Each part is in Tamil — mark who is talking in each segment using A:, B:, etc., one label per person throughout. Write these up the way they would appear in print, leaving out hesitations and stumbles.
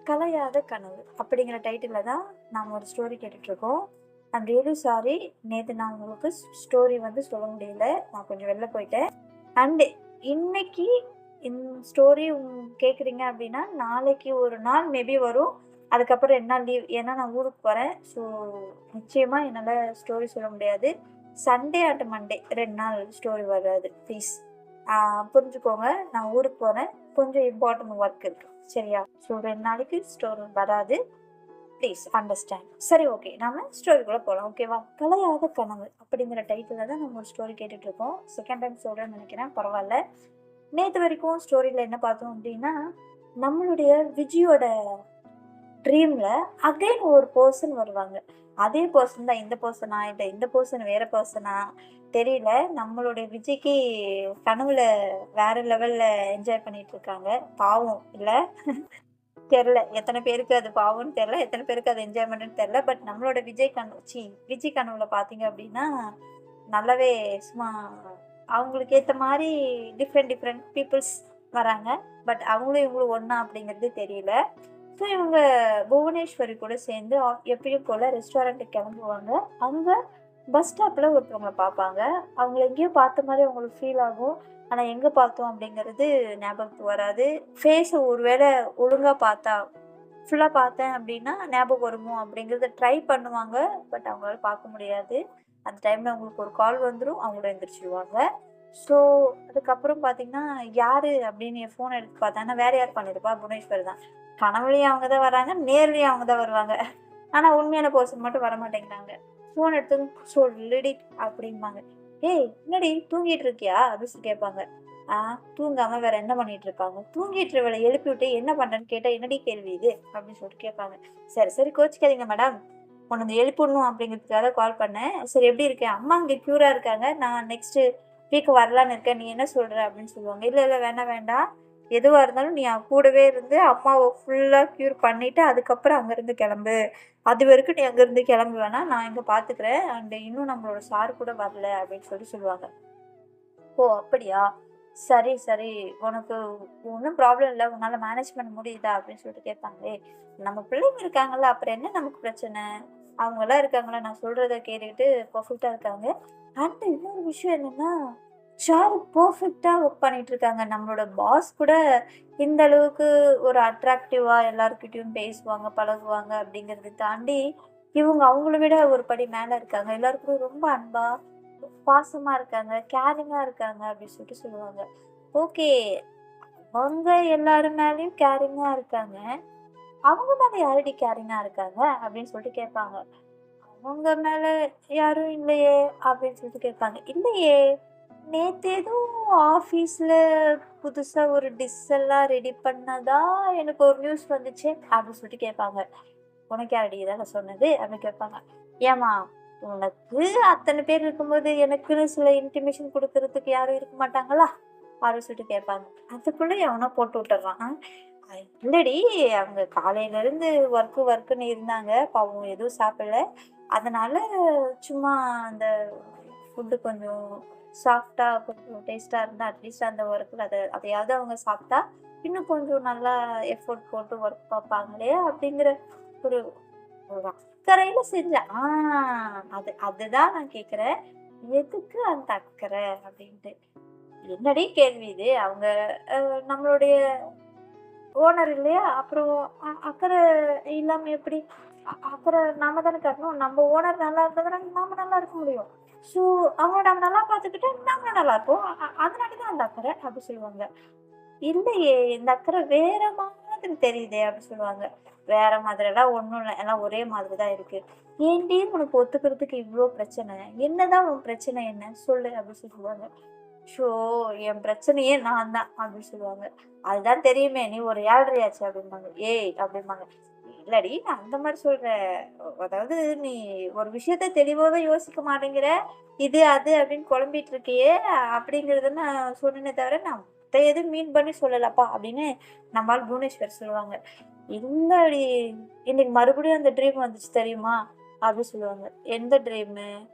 A: கலையாத கனவு அப்படிங்கிற டைட்டிலில் தான் நாம் ஒரு ஸ்டோரி கேட்டுட்ருக்கோம். ஐம் ரியலி சாரி, நேற்று நான் உங்களுக்கு ஸ்டோரி வந்து சொல்ல முடியல, நான் கொஞ்சம் வெளில போயிட்டேன். அண்டு இன்னைக்கு ஸ்டோரி கேட்குறீங்க அப்படின்னா நாளைக்கு ஒரு நாள் மேபி வரும். அதுக்கப்புறம் 2 நாள் லீவ், ஏன்னா நான் ஊருக்கு போகிறேன். ஸோ நிச்சயமாக என்னால் ஸ்டோரி சொல்ல முடியாது. சண்டே அண்ட் மண்டே 2 நாள் ஸ்டோரி வராது, ப்ளீஸ் புரிஞ்சுக்கோங்க. நான் ஊருக்கு போகிறேன், கொஞ்சம் இம்பார்ட்டன்ட் ஒர்க் இருக்குது, சரியா? ஸோ 2 நாளைக்கு ஸ்டோரி வராது, ப்ளீஸ் அண்டர்ஸ்டாண்ட். சரி, ஓகே, நாம ஸ்டோரிக்குள்ளே போகலாம், ஓகேவா? கலையாத கனவு அப்படிங்கிற டைட்டிலில் தான் நம்ம ஒரு ஸ்டோரி கேட்டுட்ருக்கோம். செகண்ட் டைம் சொல்கிறேன்னு நினைக்கிறேன், பரவாயில்ல. நேற்று வரைக்கும் ஸ்டோரியில் என்ன பார்த்தோம் அப்படின்னா, நம்மளுடைய விஜயோட ட்ரீமில் அகைன் ஒரு பர்சன் வருவாங்க. அதே பர்சன் தான் இந்த பர்சனா, இல்லை இந்த பர்சன் வேற பர்சனா தெரியல. நம்மளுடைய விஜய்க்கு கனவுல வேற லெவல்ல என்ஜாய் பண்ணிட்டு இருக்காங்க. பாவம் இல்லை, தெரில எத்தனை பேருக்கு அது பாவம்னு தெரில, எத்தனை பேருக்கு அது என்ஜாய்மெண்ட்னு தெரில. பட் நம்மளோட விஜய் கனவுல பார்த்தீங்க அப்படின்னா நல்லாவே சும்மா அவங்களுக்கு ஏற்ற மாதிரி டிஃப்ரெண்ட் பீப்புள்ஸ் வராங்க. பட் அவங்களும் இவங்களும் ஒன்றா அப்படிங்கிறது தெரியல. ஸோ இவங்க புவனேஸ்வரி கூட சேர்ந்து எப்பயும் போல் ரெஸ்டாரண்ட்டுக்கு கிளம்புவாங்க. அங்கே பஸ் ஸ்டாப்பில் ஒருத்தவங்களை பார்ப்பாங்க. அவங்கள எங்கேயோ பார்த்த மாதிரி அவங்களுக்கு ஃபீல் ஆகும். ஆனால் எங்கே பார்த்தோம் அப்படிங்கிறது ஞாபகத்துக்கு வராது. ஃபேஸை ஒருவேளை ஒழுங்காக பார்த்தா, ஃபுல்லாக பார்த்தேன் அப்படின்னா ஞாபகம் வருமோ அப்படிங்கிறத ட்ரை பண்ணுவாங்க. பட் அவங்களால பார்க்க முடியாது. அந்த டைமில் அவங்களுக்கு ஒரு கால் வந்துடும், அவங்கள எழுந்திரிச்சிடுவாங்க. ஸோ அதுக்கப்புறம் பார்த்தீங்கன்னா யார் அப்படின்னு என் ஃபோன் எடுத்து பார்த்தேன்னா வேறு யார் பண்ணியிருப்பா, புவனேஸ்வரி தான். கனவுலையும் அவங்க தான் வராங்க, நேர்லையும் அவங்க தான் வருவாங்க. ஆனால் உண்மையான பர்சன் மட்டும் வர மாட்டேங்கிறாங்க. ஃபோன் எடுத்து சொல்லுடி அப்படிம்பாங்க. ஏய் என்னடி தூங்கிட்டு இருக்கியா அப்படின்னு கேட்பாங்க. தூங்காம வேற என்ன பண்ணிட்டு இருப்பாங்க, தூங்கிட்டு இருக்கவளை எழுப்பி விட்டு என்ன பண்றேன்னு கேட்டா என்னடி கேள்வி இது அப்படின்னு சொல்லிட்டு கேட்பாங்க. சரி கோச்சிக்காதீங்க மேடம், உன்னை வந்து எழுப்பிடணும் அப்படிங்கிறதுக்காக கால் பண்ணேன். சரி எப்படி இருக்கேன், அம்மா இங்கே க்யூரா இருக்காங்க, நான் நெக்ஸ்ட் வீக் வரலான்னு இருக்கேன், நீ என்ன சொல்ற அப்படின்னு சொல்லுவாங்க. இல்லை வேண்டாம், எதுவாக இருந்தாலும் நீ கூடவே இருந்து அம்மாவை ஃபுல்லாக க்யூர் பண்ணிவிட்டு அதுக்கப்புறம் அங்கேருந்து கிளம்பு. அது வரைக்கும் நீ அங்கேருந்து கிளம்பு வேணாம், நான் இங்கே பார்த்துக்கிறேன். அண்டு இன்னும் நம்மளோட சார் கூட வரல அப்படின்னு சொல்லுவாங்க. ஓ அப்படியா, சரி உனக்கு ஒன்றும் ப்ராப்ளம் இல்லை, உன்னால் மேனேஜ் பண்ண முடியுதா அப்படின்னு சொல்லிட்டு கேட்பாங்களே. நம்ம பிள்ளைங்க இருக்காங்கல்ல, அப்புறம் என்ன நமக்கு பிரச்சனை, அவங்களாம் இருக்காங்களா, நான் சொல்கிறத கேட்டுக்கிட்டு பர்ஃபெக்டாக இருக்காங்க. அண்ட் இன்னொரு விஷயம் என்னென்னா, சார் பர்ஃபெக்டாக ஒர்க் பண்ணிட்டு இருக்காங்க. நம்மளோட பாஸ் கூட இந்த அளவுக்கு ஒரு அட்ராக்டிவாக எல்லாருக்கிட்டையும் பேசுவாங்க, பழகுவாங்க அப்படிங்கிறத தாண்டி இவங்க அவங்கள விட ஒரு படி மேலே இருக்காங்க. எல்லாருக்கும் ரொம்ப அன்பாக பாசமாக இருக்காங்க, கேரிங்காக இருக்காங்க அப்படின்னு சொல்லிட்டு சொல்லுவாங்க. ஓகே, அவங்க எல்லாரும் மேலேயும் கேரிங்காக இருக்காங்க, அவங்க மேலே யாரடி கேரிங்காக இருக்காங்க அப்படின்னு சொல்லிட்டு கேட்பாங்க. அவங்க மேலே யாரும் இல்லையே அப்படின்னு சொல்லிட்டு கேட்பாங்க. இல்லையே, நேற்று எதுவும் ஆஃபீஸில் புதுசாக ஒரு டிஷ் எல்லாம் ரெடி பண்ணதா எனக்கு ஒரு நியூஸ் வந்துச்சு அப்படின்னு சொல்லிட்டு கேட்பாங்க. உனக்கு யாரடி இதாங்க சொன்னது அப்படின்னு கேட்பாங்க. ஏமா, உனக்கு அத்தனை பேர் இருக்கும்போது எனக்குன்னு சில இன்டிமேஷன் கொடுக்கறதுக்கு யாரும் இருக்க மாட்டாங்களா அப்படின்னு சொல்லிட்டு கேட்பாங்க. அதுக்குள்ளே எவனோ போட்டு விட்டுறான். இல்லடி, அவங்க காலையிலேருந்து ஒர்க்குன்னு இருந்தாங்க, பாவம் எதுவும் சாப்பிடல, அதனால சும்மா அந்த ஃபுட்டு கொஞ்சம் சாஃப்டாக கொஞ்சம் டேஸ்ட்டாக இருந்தால் அட்லீஸ்ட் அந்த ஒர்க்கில் அதையாவது அவங்க சாப்பிட்டா இன்னும் கொஞ்சம் நல்லா எஃபோர்ட் போட்டு ஒர்க் பார்ப்பாங்களே அப்படிங்கிற ஒரு ஒரு அக்கறையில் செஞ்சேன். அதுதான் நான் கேட்குறேன், எதுக்கு அந்த அக்கறை அப்படின்ட்டு. என்னடி கேள்வி இது, அவங்க நம்மளுடைய ஓனர் இல்லையா, அப்புறம் அக்கறை இல்லாமல் எப்படி? அக்கறை நாம தானே காட்டணும். நம்ம ஓனர் நல்லா இருந்ததுன்னா நாம நல்லா இருக்க முடியும். ஸோ அவங்கள நம்ம நல்லா பார்த்துக்கிட்டா நாம நல்லா இருப்போம். அதனால தான் அந்த அக்கறை அப்படி சொல்லுவாங்க. இல்லையே, இந்த அக்கறை வேற மாதிரி தெரியுதே அப்படி சொல்லுவாங்க. வேற மாதிரிலாம் ஒன்றும் இல்லை, எல்லாம் ஒரே மாதிரி தான் இருக்கு. ஏன்டி உனக்கு ஒத்துக்கிறதுக்கு இவ்வளோ பிரச்சனை, என்னதான் உன் பிரச்சனை என்ன சொல்லு அப்படி சொல்லுவாங்க. ஷோ, என் பிரச்சனையே நான் தான் அப்படின்னு சொல்லுவாங்க. அதுதான் தெரியுமே, நீ ஒரு ஏழ்றையாச்சு அப்படிம்பாங்க. ஏய் அப்படிம்பாங்க. இல்லடி, நான் அந்த மாதிரி சொல்றேன், அதாவது நீ ஒரு விஷயத்த தெளிவாக யோசிக்க மாட்டேங்கிற, இது அது அப்படின்னு குழம்பிட்டு இருக்கியே அப்படிங்கிறத நான் சொன்னேனே தவிர நான் எதுவும் மீன் பண்ணி சொல்லலப்பா அப்படின்னு நம்மால் புவனேஸ்வர் சொல்லுவாங்க. இல்லடி, இன்னைக்கு மறுபடியும் அந்த ட்ரீம் வந்துச்சு தெரியுமா அப்படின்னு சொல்லுவாங்க. எந்த ட்ரீமு,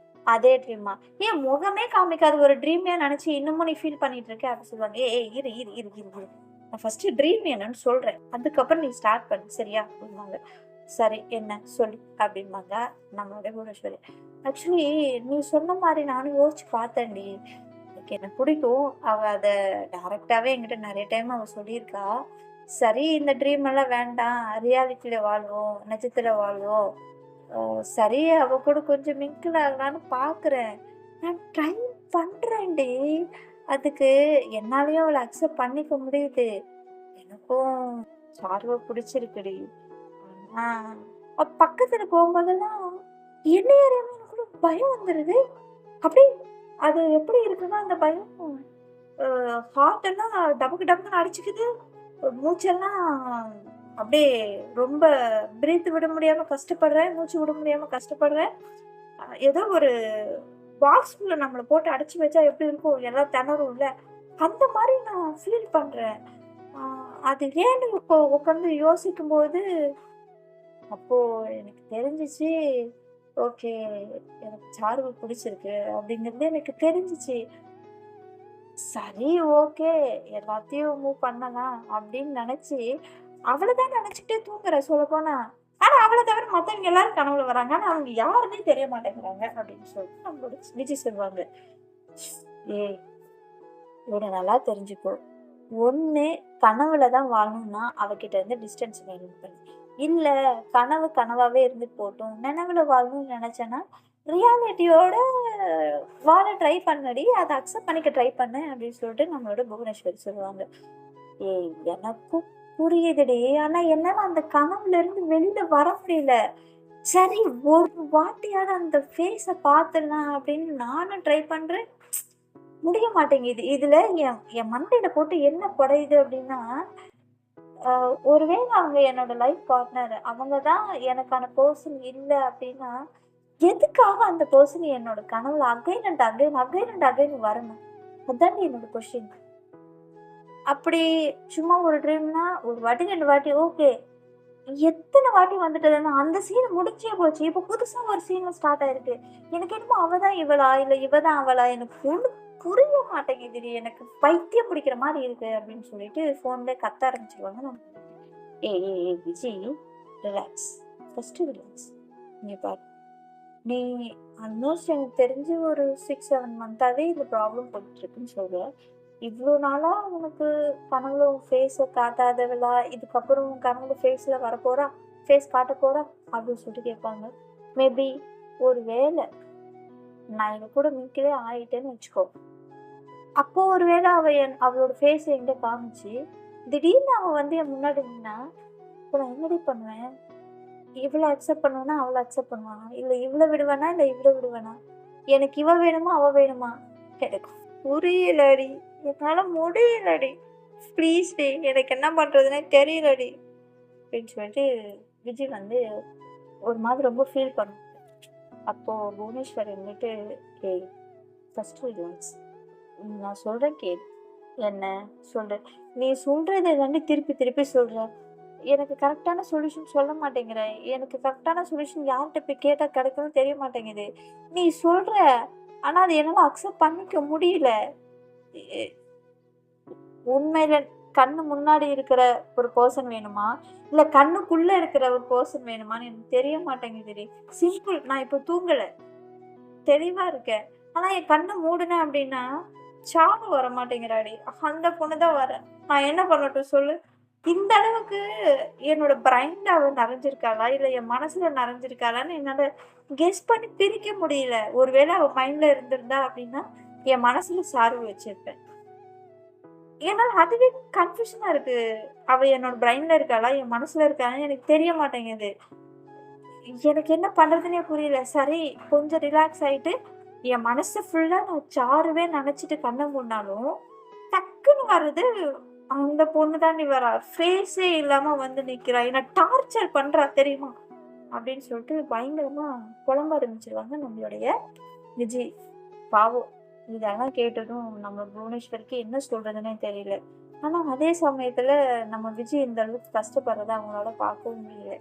A: அதே ட்ரீமா? ஏன் முகமே காமிக்காத ஒரு ட்ரீமே நினைச்சு இன்னமும் நீ ஃபீல் பண்ணிட்டு இருக்க அப்படின்னு சொல்லுவாங்க. ஏய் இரு இரு இரு இரு இரு நான் ஃபர்ஸ்ட் ட்ரீம் என்னன்னு சொல்றேன், அதுக்கப்புறம் நீ ஸ்டார்ட் பண்ணு சரியா அப்படிம்பாங்க. சரி என்ன சொல்லு அப்படிம்பாங்க நம்மளுடைய புவனேஸ்வரி. ஆக்சுவலி நீ சொன்ன மாதிரி நானும் யோசிச்சு பார்த்தேன்டி. எனக்கு என்ன பிடிக்கும். அவ அத டைரக்டாவே என்கிட்ட நிறைய டைம் அவ சொல்லியிருக்கா. சரி இந்த ட்ரீம் எல்லாம் வேண்டாம். ரியாலிட்டியில வாழ்வோம், நிஜத்துல வாழ்வோம். சரி அவ கூட கொஞ்சம் மிங்கிள் ஆகலான்னு பார்க்குறேன். நான் ட்ரை பண்றேன்டி. அதுக்கு என்னாலயும் அவள அக்செப்ட் பண்ணிக்க முடியுது. எனக்கும் சாருவ பிடிச்சிருக்குடி. ஆனா, அவ பக்கத்துல போகும்போதெல்லாம் என்னைய அறியாம எனக்குள்ள பயம் வந்துருது. அப்படி அது எப்படி இருக்குன்னா, அந்த பயம் ஹார்ட் எல்லாம் டபக்கு டபக்குன்னு அடிச்சுக்குது. மூச்செல்லாம் அப்படியே ரொம்ப பிரீத் விட முடியாம கஷ்டப்படுறேன். மூச்சு விட முடியாம கஷ்டப்படுறேன். ஏதோ ஒரு பாக்ஸ்குள்ள நம்மள போட்டு அடைச்சு வச்சா எப்படி இருக்கும்? எல்லாம் திணறும்ல. அந்த மாரி நான் ஃபீல் பண்றேன். ஆ அது ஏன்னு இப்போ உட்காந்து யோசிக்கும்போது, அப்போ எனக்கு தெரிஞ்சுச்சு. ஓகே. எனக்கு சாருவ பிடிச்சிருக்கு அப்படிங்கிறது எனக்கு தெரிஞ்சுச்சு. சரி ஓகே. எல்லாத்தையும் மூவ் பண்ணலாம் அப்படின்னு நெனச்சு, அவள தான் நெனச்சுக்கிட்டே தூங்குறேன் சொல்லப்போனா. ஆனா அவள தவிர மத்தவங்க எல்லாரும் கனவுல வராங்க. ஆனா அவங்க யாருன்னே தெரிய மாட்டேங்கிறாங்க அப்படின்னு சொல்லிட்டு நம்மளோட விஜி சொல்லுவாங்க. ஏய்! இவன நல்லா தெரிஞ்சுக்கோ. ஒண்ணு கனவுல தான் வாழணும்னா, அவகிட்ட இருந்து டிஸ்டன்ஸ் மெயின்டெயின் பண்ணு. இல்ல கனவு கனவாவே இருந்துட்டு போட்டும். நனவுல வாழணும்னு நெனச்சேன்னா, ரியாலிட்டியோட வாழ ட்ரை பண்ணுடி. அத அக்செப்ட் பண்ணிக்க ட்ரை பண்ணு அப்படின்னு சொல்லிட்டு நம்மளோட புவனேஸ்வரி சொல்லுவாங்க. ஏய் எனக்கும் புரியுதுடி. ஆனா என்னால அந்த கனவுல இருந்து வெளில வர முடியல. சரி ஒரு வாட்டியாவது அந்த ஃபேஸ பாத்துடலாம் அப்படின்னு நானும் ட்ரை பண்றேன். முடிய மாட்டேங்குது. இதுல என் என் மண்டையில போட்டு என்ன குடையுது அப்படின்னா, ஒருவேள அவங்க என்னோட லைஃப் பார்ட்னர். அவங்க தான் எனக்கான பெர்சன் இல்ல அப்படின்னா, எதுக்காக அந்த பெர்சன் என்னோட கனவுல again and again, again and again வரணும்? அதான்டி என்னோட கொஸ்டின். அப்படி சும்மா ஒரு ட்ரீம்னா, ஒரு வாட்டி 2 வாட்டி ஓகே. எத்தன வாட்டி வந்துட்டதுன்னா, அந்த சீன் முடிஞ்சே போச்சு. இப்ப புதுசா ஒரு சீன் ஸ்டார்ட் ஆயிருக்கு. எனக்கு என்னமோ அவ தான் இவளா? இல்ல இவ தான் அவளா? எனக்கு ஒண்ணும் புரிய மாட்டேங்குதுடி. எனக்கு பைத்தியம் பிடிக்கிற மாரி இருக்கு அப்படின்னு சொல்லிட்டு ஃபோன்லயே கத்த ஆரம்பிச்சுருவாங்க. நான் ஏய் ஏய் ஏய் விஜி ரிலாக்ஸ். First relax. இங்க பாரு. நீ ஆல்மோஸ்ட் எனக்கு தெரிஞ்சு ஒரு 6, 7 மந்த்தாவே இந்த ப்ராப்ளம் போயிட்டுருக்குன்னு சொல்ற. இவ்ளோ நாளா உனக்கு கனவுல உன் ஃபேஸ காட்டாதவளா? இதுக்கப்புறம் உன் கனவுல ஃபேஸ்ல வரப்போறா? ஃபேஸ் காட்டப் போறா? அப்படின்னு சொல்லிட்டு கேட்பாங்க. மேபி ஒரு வேள நான் இவ கூட மிங்கிலே ஆயிட்டேன்னு வச்சுக்கோ. அப்போ ஒரு வேள அவளோட ஃபேஸ என்கிட்ட காமிச்சு, திடீர்னு அவ வந்து என் முன்னாடி நின்னா, அப்ப நான் என்னடி பண்ணுவேன்? இவள அக்செப்ட் பண்ணுவேனா? அவள அக்செப்ட் பண்ணுவேனா? இல்ல இவள விடுவேனா? இல்ல இவள விடுவேனா? எனக்கு இவ வேணுமா? அவ வேணுமா? எனக்கு புரியலடி. என்னால முடியலடி. ப்ளீஸ்டி. எனக்கு என்ன பண்றதுன்னே தெரியலடி. அப்படின்னு சொல்லிட்டு விஜய் வந்து ஒரு மாதிரி ரொம்ப ஃபீல் பண்ணும். அப்போ புவனேஸ்வரி வந்துட்டு, "ஏய் ஃபர்ஸ்ட் ரிலாக்ஸ். நான் சொல்றேன் கேளு." "என்ன?" சொல்லு. "நீ சொல்றத தாண்டி திருப்பி திருப்பி சொல்ற. எனக்கு கரெக்டான சொல்யூஷன் சொல்ல மாட்டேங்கிற. எனக்கு கரெக்டான சொல்யூஷன் யார்கிட்ட போய் கேட்டா கிடைக்கும்னு தெரிய மாட்டேங்குது. நீ சொல்ற. ஆனா அத என்னால அக்செப்ட் பண்ணிக்க முடியல. எ உண்மையில கண்ணு முன்னாடி இருக்கிற ஒரு பெர்சன் வேணுமா? இல்ல கண்ணுக்குள்ள இருக்கிற ஒரு பெர்சன் வேணுமான்னு எனக்கு தெரிய மாட்டேங்குதுடி. சிம்பிள். நான் இப்ப தூங்கல. தெளிவா இருக்கேன். ஆனா என் கண்ண மூடுனேன் அப்டின்னா, சாரு வரமாட்டேங்கிறாடி. அந்த பொண்ணு தான் வரா. நான் என்ன பண்ணட்டும் சொல்லு? இந்த அளவுக்கு என்னோட பிரைன்ல அவ நெறஞ்சிருக்காளா? இல்ல என் மனசுல நெறஞ்சிருக்காளான்னு என்னால கெஸ் பண்ணி பிரிக்க முடியல. ஒருவேள அவ மைண்ட்ல இருந்திருந்தா அப்டின்னா, என் மனசுல சாரு வச்சிருப்பேன். என்னால அதுவே கன்ஃப்யூஷனா இருக்கு. அவ என்னோட பிரைன்ல இருக்காளா? என் மனசுல இருக்காளான்னு எனக்கு தெரிய மாட்டேங்குது. எனக்கு என்ன பண்றதுன்னே புரியல. சரி கொஞ்சம் ரிலாக்ஸ் ஆயிட்டு, என் மனசு ஃபுல்லா நான் சாருவே நெனச்சுட்டு கண்ண மூடுனாலும், டக்குன்னு வர்றது அந்த பொண்ணு தாண்டி வரா. ஃபேஸே இல்லாம வந்து நிக்கிறா. என்ன டார்ச்சர் பண்றா தெரியுமா? அப்படின்னு சொல்லிட்டு பயங்கரமா புலம்ப ஆரம்பிச்சுருவாங்க நம்மளுடைய விஜய். பாவம். இதெல்லாம் கேட்டதும் நம்ம புவனேஸ்வரிக்கு என்ன சொல்றதுன்னே தெரியல. ஆனா அதே சமயத்துல நம்ம விஜய் இந்த அளவுக்கு கஷ்டப்படுறத அவங்களால பார்க்கவும் முடியல.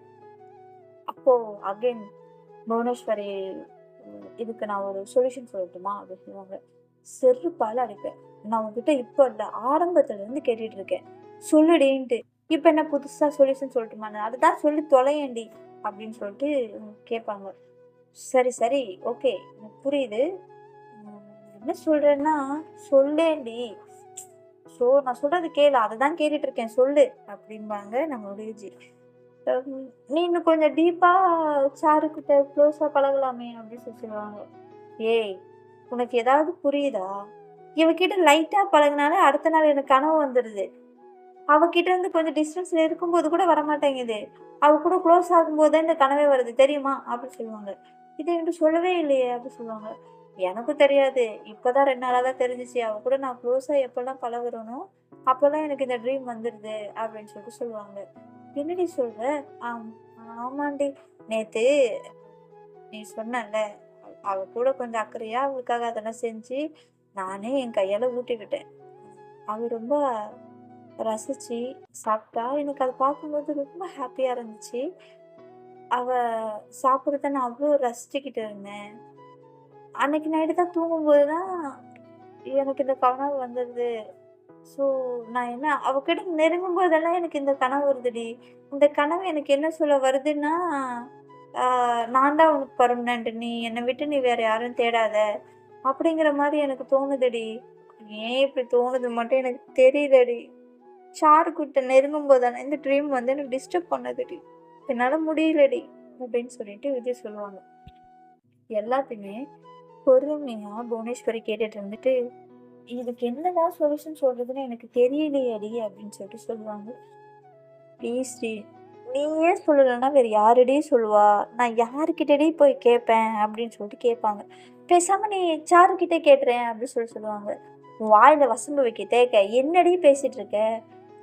A: அப்போ அகைன் புவனேஸ்வரி இதுக்கு நான் ஒரு சொல்யூஷன் சொல்லட்டுமா? அப்படின்னு சொல்லுவாங்க. செருப்பால அடிப்பேன். நான் உன்கிட்ட இப்ப இல்ல, ஆரம்பத்துல இருந்து கேட்டுட்டு இருக்கேன். சொல்லுடின்ட்டு. இப்ப என்ன புதுசா சொல்யூஷன் சொல்லட்டுமான்னு? அதுதான் சொல்லி தொலையேன்டி அப்படின்னு சொல்லிட்டு கேட்பாங்க. சரி, சரி. ஓகே. எனக்கு புரியுது. ம் என்ன சொல்றேன்னா, சொல்லேன்டி. நான் சொல்றது கேளு. அததான் கேட்டுட்டு இருக்கேன். சொல்லு அப்படிம்பாங்க நம்மளுடைய ஜி. நீ இன்னும் கொஞ்சம் டீப்பா சாருகிட்ட க்ளோஸா பழகலாமே அப்படின்னு சொல்லுவாங்க. ஏய்! உனக்கு ஏதாவது புரியுதா? இவகிட்ட லைட்டா பழகுனாலே அடுத்த நாள் எனக்கு கனவு வந்துருது. அவகிட்ட இருந்து கொஞ்சம் டிஸ்டன்ஸ்ல இருக்கும்போது கூட வரமாட்டேங்குது. அவ கூட க்ளோஸ் ஆகும்போது தான் இந்த கனவே வருது தெரியுமா? அப்படி சொல்லுவாங்க. இத என்கிட்ட சொல்லவே இல்லையே! அப்படி சொல்லுவாங்க. எனக்கும் தெரியாது. இப்பதான் 2 நாளா தான் தெரிஞ்சுச்சு. அவ கூட நான் க்ளோஸா எப்பலாம் பழகுறேனோ, அப்பலாம் எனக்கு இந்த ட்ரீம் வந்துருது அப்படின்னு சொல்லிட்டு சொல்லுவாங்க. என்னடி சொல்ற? ஆம் ஆமாண்டி. நேத்து நீ சொன்னல்ல, அவ கூட கொஞ்சம் அக்கறையா அவளுக்காக அதெல்லாம் செஞ்சு, நானே என் கையால ஊட்டி விட்டேன். அவ ரொம்ப ரசிச்சு சாப்பிட்டா. எனக்கு அத பார்க்கும்போது ரொம்ப ஹேப்பியா இருந்துச்சு. அவ சாப்பிடுறத நான் அவ்ளோ ரசிச்சுக்கிட்டு இருந்தேன். அன்னைக்கு நைட்டு தான் தூங்கும்போது தான் எனக்கு இந்த கனவு வந்தது. ஸோ நான் என்ன அவகிட்ட நெருங்கும்போதெல்லாம் எனக்கு இந்த கனவு வருதுடி. இந்த கனவு எனக்கு என்ன சொல்ல வருதுன்னா, ஆ நான் தான் உனக்கு பெர்மனன்ட். நீ என்ன விட்டு நீ வேற யாரையும் தேடாத. அப்படிங்கிற மாரி எனக்கு தோணுதுடி. ஏன் இப்படி தோணுது மட்டும் எனக்கு தெரியலடி. சாருக்கிட்ட நெருங்கும்போதெல்லாம் இந்த ட்ரீம் வந்து எனக்கு டிஸ்டர்ப் பண்ணுதுடி. என்னால முடியலடி அப்படின்னு சொல்லிட்டு விஜய் சொல்லுவாங்க. எல்லாத்தையுமே பொறுமையா புவனேஸ்வரி கேட்டுட்டு இருந்துட்டு, இதுக்கு என்னதான் சொல்யூஷன் சொல்றதுன்னு எனக்கு தெரியலையேடி அப்படின்னு சொல்லிட்டு சொல்லுவாங்க. ப்ளீஸ்டி நீயே சொல்லலன்னா வேற யாருடி சொல்லுவா? நான் யாருக்கிட்டடி போய் கேட்பேன் அப்படின்னு சொல்லிட்டு கேட்பாங்க. பேசாம நீ சாருக்கிட்ட கேட்டுறேன் அப்படின்னு சொல்லுவாங்க. உன் வாயில வசம்பு வைக்க தேக்க என்னடி பேசிட்டு இருக்க?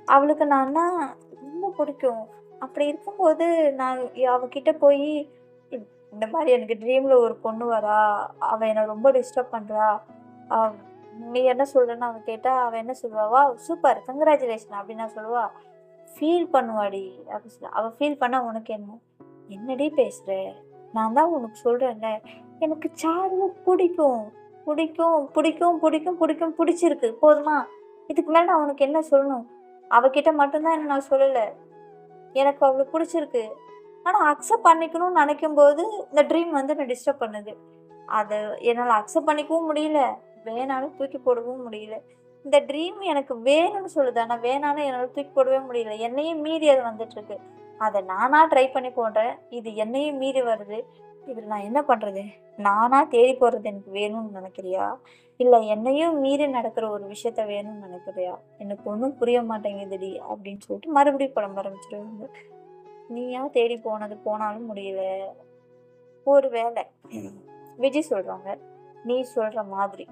A: அவளுக்கு நான்னா ரொம்ப பிடிக்கும். அப்படி இருக்கும்போது நான் அவகிட்ட போயி, இந்த மாரி எனக்கு ட்ரீம்ல ஒரு பொண்ணு வரா. அவ என்ன ரொம்ப டிஸ்டர்ப் பண்றா. அ நீ என்ன சொல்றன்னு அவ கேட்டா, அவ என்ன சொல்லுவா? வாவ்! சூப்பர் கங்கிராச்சுலேஷன் அப்படின்னு நான் சொல்லுவா. ஃபீல் பண்ணுவாடி அப்படி சொல்லுவா. அவ ஃபீல் பண்ணா உனக்கு என்ன? என்னடி பேசுற? நான் தான் உனக்கு சொல்றேன்ல. எனக்கு சாருவ பிடிக்கும். பிடிக்கும், பிடிக்கும், பிடிக்கும், பிடிக்கும், பிடிச்சிருக்கு. போதுமா? இதுக்கு மேல நான் உனக்கு என்ன சொல்லணும்? அவகிட்ட மட்டும் தான் நான் சொல்லல. எனக்கு அவள புடிச்சிருக்கு. ஆனா அக்செப்ட் பண்ணிக்கணும்னு நெனைக்கும்போது, இந்த ட்ரீம் வந்து என்ன டிஸ்டர்ப் பண்ணுது. அத என்னால அக்செப்ட் பண்ணிக்கவும் முடியல. வேணாலும் தூக்கி போடவும் முடியல. இந்த ட்ரீம் எனக்கு வேணும்னு சொல்லுது. ஆனா வேணான்னு என்னால தூக்கி போடவே முடியல. என்னையும் மீறி அது வந்துட்டுருக்கு. அத நானா ட்ரை பண்ணி போடுறேன். இது என்னையும் மீறி வருது. இதுல நான் என்ன பண்றது? நானா தேடி போறது எனக்கு வேணும்னு நெனைக்கிறியா? இல்ல என்னையும் மீறி நடக்கிற ஒரு விஷயத்த வேணும்னு நெனைக்கிறியா? எனக்கு ஒண்ணும் புரிய மாட்டேங்குதுடி அப்படின்னு சொல்லிட்டு மறுபடியும் புலம்ப ஆரம்பிச்சுருவாங்க. நீயா தேடி போனது போனாலும் முடியல. ஒரு வேளை விஜய் சொல்றாங்க. நீ சொல்ற மாதிரி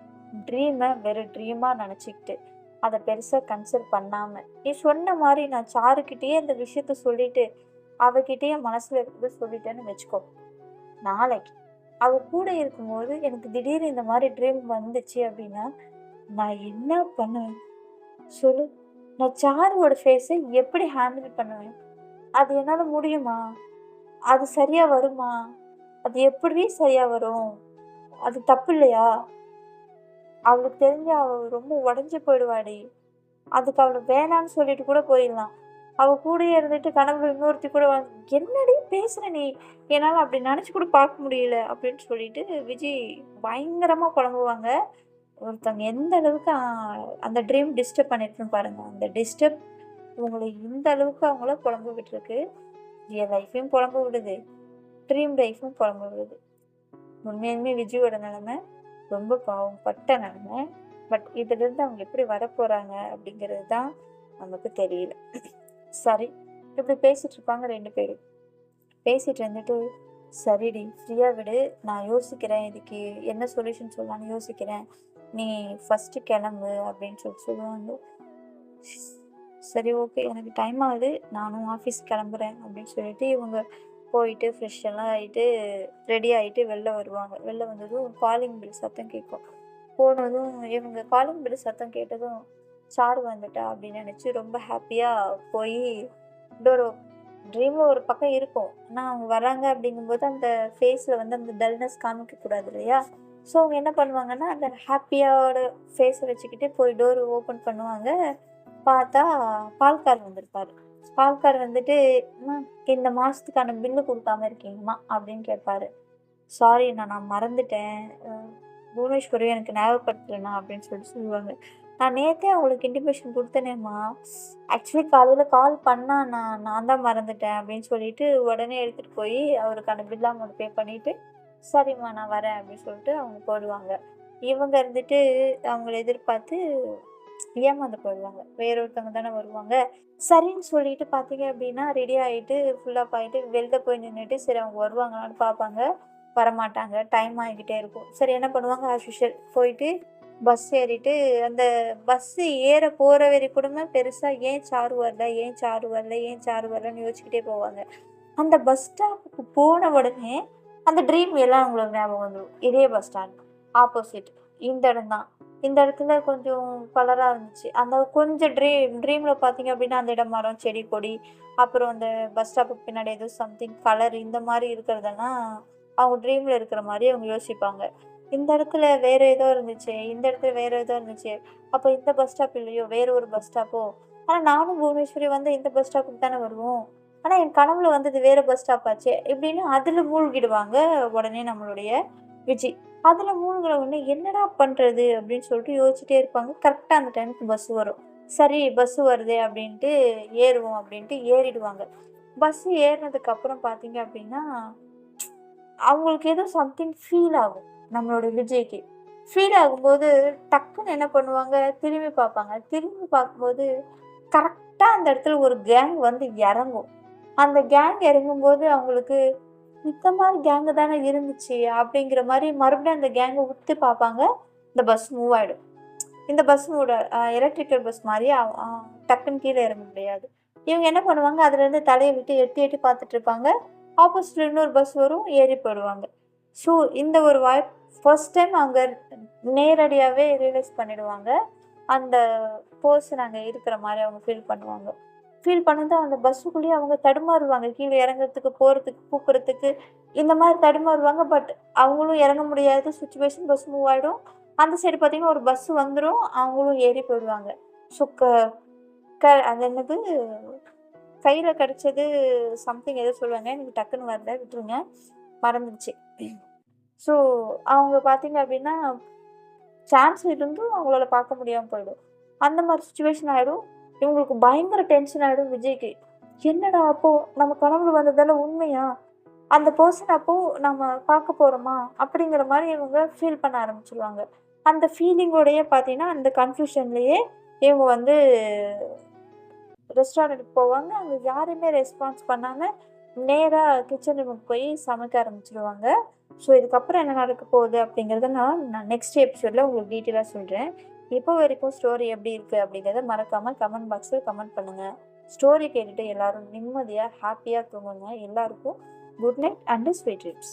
A: ட்ரீம வெறும் ட்ரீமா நெனச்சுக்கிட்டு, அத பெருசா கன்சிடர் பண்ணாம, நீ சொன்ன மாரி நான் சாருகிட்டயே இந்த விஷயத்த சொல்லிட்டு, அவகிட்டயே மனசுல இருக்கிறத சொல்லிட்டேன்னு வச்சுக்கோ. நாளைக்கு அவ கூட இருக்கும்போது எனக்கு திடீர்னு இந்த மாரி ட்ரீம் வந்துச்சு அப்டின்னா, நான் என்ன பண்ணுவேன்? சொல்லு. நான் சாருவோட ஃபேஸ எப்படி ஹேண்டில் பண்ணுவேன்? அது என்னால முடியுமா? அது சரியா வருமா? அது எப்படி சரியா வரும்? அது தப்பு இல்லையா? அவளுக்கு தெரிஞ்சு அவ ரொம்ப உடைஞ்சு போயிடுவாடி. அதுக்கு அவள வேணான்னு சொல்லிட்டு கூட போயிடலாம். அவ கூடயே இருந்துட்டு கனவுல இன்னொருத்தி கூட என்னடி பேசுற நீ? என்னால அப்படி நெனச்சு கூட பார்க்க முடியல அப்படின்னு சொல்லிட்டு விஜய் பயங்கரமா புலம்புவாங்க. ஒருத்தவங்க எந்த அளவுக்கு அந்த ட்ரீம் டிஸ்டர்ப் பண்ணிருக்குன்னு பாருங்க. அந்த டிஸ்டர்ப் உங்கள இந்த அளவுக்கு அவங்கள புலம்ப விட்டுருக்கு. ரியல் லைஃபையும் புலம்ப விடுது. ட்ரீம் லைஃப்பும் புலம்ப விடுது. உண்மையாலுமே விஜயோட நிலைமை ரொம்ப பாவம் பட்ட நிலைமை. பட் இதுலேருந்து அவங்க எப்படி வரப்போறாங்க அப்படிங்கிறது தான் நமக்கு தெரியல. சரி, இப்படி பேசிட்டு இருப்பாங்க 2 பேரும். பேசிட்டு இருந்துட்டு, சரிடி ஃப்ரீயா விடு. நான் யோசிக்கிறேன். இதுக்கு என்ன சொல்யூஷன் சொல்லலாம்னு யோசிக்கிறேன். நீ ஃபர்ஸ்ட்டு கிளம்பு அப்படின்னு சொல்லுவாங்க. சரி ஓகே. எனக்கு டைம் ஆகுது. நானும் ஆஃபீஸ் கிளம்புறேன் அப்படின்னு சொல்லிட்டு இவங்க போயிட்டு ஃப்ரெஷ் எல்லாம் ஆயிட்டு, ரெடி ஆயிட்டு வெளில வருவாங்க. வெளில வந்ததும் காலிங் பெல் சத்தம் கேட்கும். போனதும் இவங்க காலிங் பெல் சத்தம் கேட்டதும், சாரு வந்துட்டா அப்படின்னு நினைச்சு ரொம்ப ஹாப்பியா போய் டோர் ட்ரீம்ல ஒரு பக்கம் இருக்கும். ஆனா அவங்க வராங்க அப்படிங்கும்போது அந்த ஃபேஸ்ல வந்து அந்த டல்னஸ் காமிக்க கூடாது இல்லையா? ஸோ அவங்க என்ன பண்ணுவாங்கன்னா, அந்த ஹாப்பியோட ஃபேஸ வச்சுக்கிட்டு போய் டோர் ஓப்பன் பண்ணுவாங்க. பார்த்தா பால்கார் வந்திருப்பாரு. பால்கார் வந்துட்டு, "அம்மா, இந்த மாசத்துக்கான பில்லு குடுக்காம இருக்கீங்கம்மா" அப்படின்னு கேட்பாரு. "சாரிண்ணா, நான் மறந்துட்டேன். புவனேஸ்வரி எனக்கு ஞாபகப்படுத்தலண்ணா" அப்படின்னு சொல்லுவாங்க. "நான் நேத்தே அவங்களுக்கு இன்டிமேஷன் குடுத்தேனேம்மா. ஆக்சுவலி காலையில கால் பண்ணாண்ணா. நான் தான் மறந்துட்டேன்" அப்படின்னு சொல்லிட்டு உடனே எடுத்துட்டு போய் அவருக்கான பில் அமௌண்ட் பே பண்ணிட்டு, "சரிம்மா, நான் வரேன்" அப்படின்னு சொல்லிட்டு அவங்க போயிடுவாங்க. இவங்க இருந்துட்டு அவங்கள எதிர்பார்த்து ஏமாந்து போயிடுவாங்க. வேற ஒருத்தவங்க தானே வருவாங்க. சரின்னு சொல்லிட்டு பார்த்தீங்க அப்படின்னா, ரெடி ஆயிட்டு ஃபுல்லப் ஆயிட்டு வெளில போய் நின்னுட்டு, சரி அவங்க வருவாங்களான்னு பார்ப்பாங்க. வரமாட்டாங்க. டைம் ஆகிக்கிட்டே இருக்கும். சரி என்ன பண்ணுவாங்க, ஆஸ் யூசுவல் போயிட்டு பஸ் ஏறிட்டு, அந்த பஸ்ஸு ஏற போற வரைக்கூடமே பெருசா ஏன் சாரு வரல? ஏன் சாரு வரல? ஏன் சாரு வரலன்னு யோசிச்சுக்கிட்டே போவாங்க. அந்த பஸ் ஸ்டாப்புக்கு போன உடனே அந்த ட்ரீம் எல்லாம் அவங்களுக்கு ஞாபகம் வந்துரும். இதே பஸ் ஸ்டாண்ட், ஆப்போசிட் இந்த இடம் தான். இந்த இடத்துல கொஞ்சம் கலரா இருந்துச்சு. அந்த கொஞ்சம் ட்ரீம்ல பார்த்தீங்க அப்படின்னா, அந்த இடம் மரம், செடி, கொடி, அப்புறம் அந்த பஸ் ஸ்டாப்புக்கு பின்னாடி ஏதோ சம்திங் கலர் இந்த மாரி இருக்கிறதெல்லாம் அவங்க ட்ரீம்ல இருக்கிற மாரி அவங்க யோசிப்பாங்க. இந்த இடத்துல வேற ஏதோ இருந்துச்சே, இந்த இடத்துல வேற ஏதோ இருந்துச்சே, அப்ப இந்த பஸ் ஸ்டாப் இல்லையோ, வேற ஒரு பஸ் ஸ்டாப்போ? ஆனா நானும் புவனேஸ்வரி வந்து இந்த பஸ் ஸ்டாப்புக்கு தானே வருவோம். ஆனா என் கனவுல வந்தது வேற பஸ் ஸ்டாப் ஆச்சே! இப்படின்னு அதுல மூழ்கிடுவாங்க உடனே நம்மளுடைய விஜய். அதுல மூழ்குன உடனே என்னடா பண்றது? அப்படின்னு சொல்லிட்டு யோசிச்சுட்டே இருப்பாங்க. கரெக்ட்டா அந்த டைமுக்கு பஸ் வரும். சரி பஸ் வருதே அப்படின்ட்டு ஏறுவோம் அப்படின்ட்டு ஏறிடுவாங்க. பஸ் ஏறுனதுக்கு அப்புறம் பார்த்தீங்க அப்படின்னா, அவங்களுக்கு ஏதோ சம்திங் ஃபீல் ஆகும். நம்மளோட விஜய்க்கு. ஃபீல் ஆகும்போது டக்குன்னு என்ன பண்ணுவாங்க, திரும்பி பார்ப்பாங்க. திரும்பி பார்க்கும்போது கரெக்ட்டா அந்த இடத்துல ஒரு கேங் வந்து இறங்கும். அந்த கேங் இறங்கும்போது அவங்களுக்கு, "இந்த மாரி கேங்கு தானே இருந்துச்சு" அப்படிங்கிற மாரி மறுபடியும் அந்த கேங்க உத்து பார்ப்பாங்க. இந்த பஸ் மூவ் ஆயிடும். இந்த பஸ் மூட எலக்ட்ரிக்கல் பஸ் மாரி டக்குன்னு கீழ இறங்க முடியாது. இவங்க என்ன பண்ணுவாங்க, அதுலேருந்து தலைய விட்டு எட்டி எட்டி பார்த்துட்டு இருப்பாங்க. ஆப்போசிட்ல இன்னொரு பஸ் வரும், ஏறி போயிடுவாங்க. ஸோ இந்த ஒரு வாய்ப்பு ஃபர்ஸ்ட் டைம் அவங்க நேரடியாவே ரியலைஸ் பண்ணிடுவாங்க. அந்த பெர்சன் அங்க இருக்கிற மாரி அவங்க ஃபீல் பண்ணுவாங்க. ஃபீல் பண்ணது அந்த பஸ்ஸுக்குள்ளேயே அவங்க தடுமாறுவாங்க. கீழ இறங்குறதுக்கு, போறதுக்கு, கூப்பிடுறதுக்கு இந்த மாரி தடுமாறுவாங்க. பட் அவங்களும் இறங்க முடியாத சிச்சுவேஷன், பஸ் மூவ் ஆயிடும். அந்த சைடு பார்த்தீங்கன்னா, ஒரு பஸ் வந்துரும். அவங்களும் ஏறி போயிடுவாங்க. ஸோ அது என்னது, கையில கிடைச்சது சம்திங் ஏதோ சொல்லுவாங்க. எனக்கு டக்குன்னு வரல. விட்டுருங்க. மறந்துருச்சு. ஸோ அவங்க பார்த்தீங்க அப்படின்னா, சான்ஸ் இருந்தும் அவங்களால பார்க்க முடியாம போயிடும். அந்த மாரி சிச்சுவேஷன் ஆயிடும். இவங்களுக்கு பயங்கர டென்ஷன் ஆயிடும் விஜய்க்கு. என்னடா அப்போ நம்ம கனவுல வந்ததெல்லாம் உண்மையா? அந்த பெர்சன் அப்போ நம்ம பார்க்க போறோமா? அப்படிங்கிற மாரி இவங்க ஃபீல் பண்ண ஆரம்பிச்சுருவாங்க. அந்த ஃபீலிங்கோடயே பார்த்தீங்கன்னா, அந்த கன்ஃப்யூஷன்லயே இவங்க வந்து ரெஸ்டாரண்ட்டுக்கு போவாங்க. அங்க யாருமே ரெஸ்பான்ஸ் பண்ணாம, நேரா கிச்சன் ரூமுக்கு போய் சமைக்க ஆரம்பிச்சுருவாங்க. ஸோ, இதுக்கப்புறம் என்ன நடக்க போகுது அப்படிங்கிறத நான் நெக்ஸ்ட் எபிசோட்ல உங்களுக்கு டீட்டெயிலா சொல்றேன். இப்போ வரைக்கும் ஸ்டோரி எப்படி இருக்கு அப்படிங்கிறத மறக்காம கமெண்ட் பாக்ஸ்ல கமெண்ட் பண்ணுங்க. ஸ்டோரி கேட்டுட்டு எல்லாரும் நிம்மதியா, ஹேப்பியா தூங்குங்க. எல்லாருக்கும் good night and sweet dreams.